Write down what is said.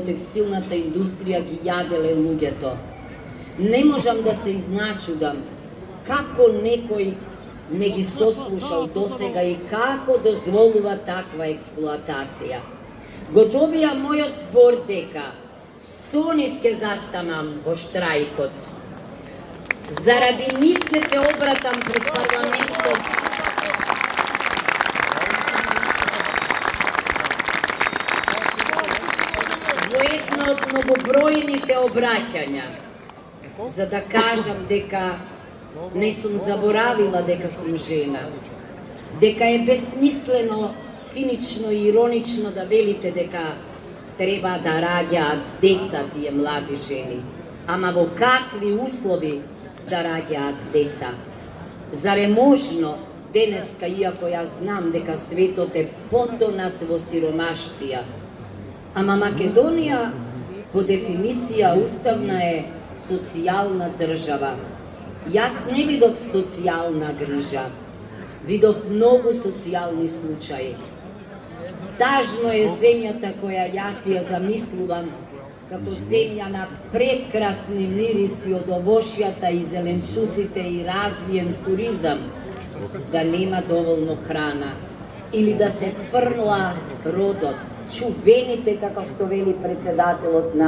текстилната индустрија ги јаделе луѓето. Не можам да се изначудам како некој не ги сослушал досега и како дозволува таква експлоатација. Готовија мојот збор дека со нив ќе застанам во штрајкот. Заради нив ќе се обратам пред парламентот во едно од многобројните обраќања, за да кажам дека не сум заборавила дека сум жена, дека е безсмислено, цинично и иронично да велите дека треба да раѓаат деца тие млади жени. Ама во какви услови да раѓаат деца? Зар е можно денеска, иако јас знам дека светот е потонат во сиромаштија, ама Македонија по дефиниција уставна е социјална држава. Јас не видов социјална грижа, видов многу социјални случаи. Тажно е земјата која јас ја замислувам како земја на прекрасни мириси од овошјата и зеленчуците и развиен туризам, да нема доволно храна или да се фрла родот, чувените, како што вели председателот на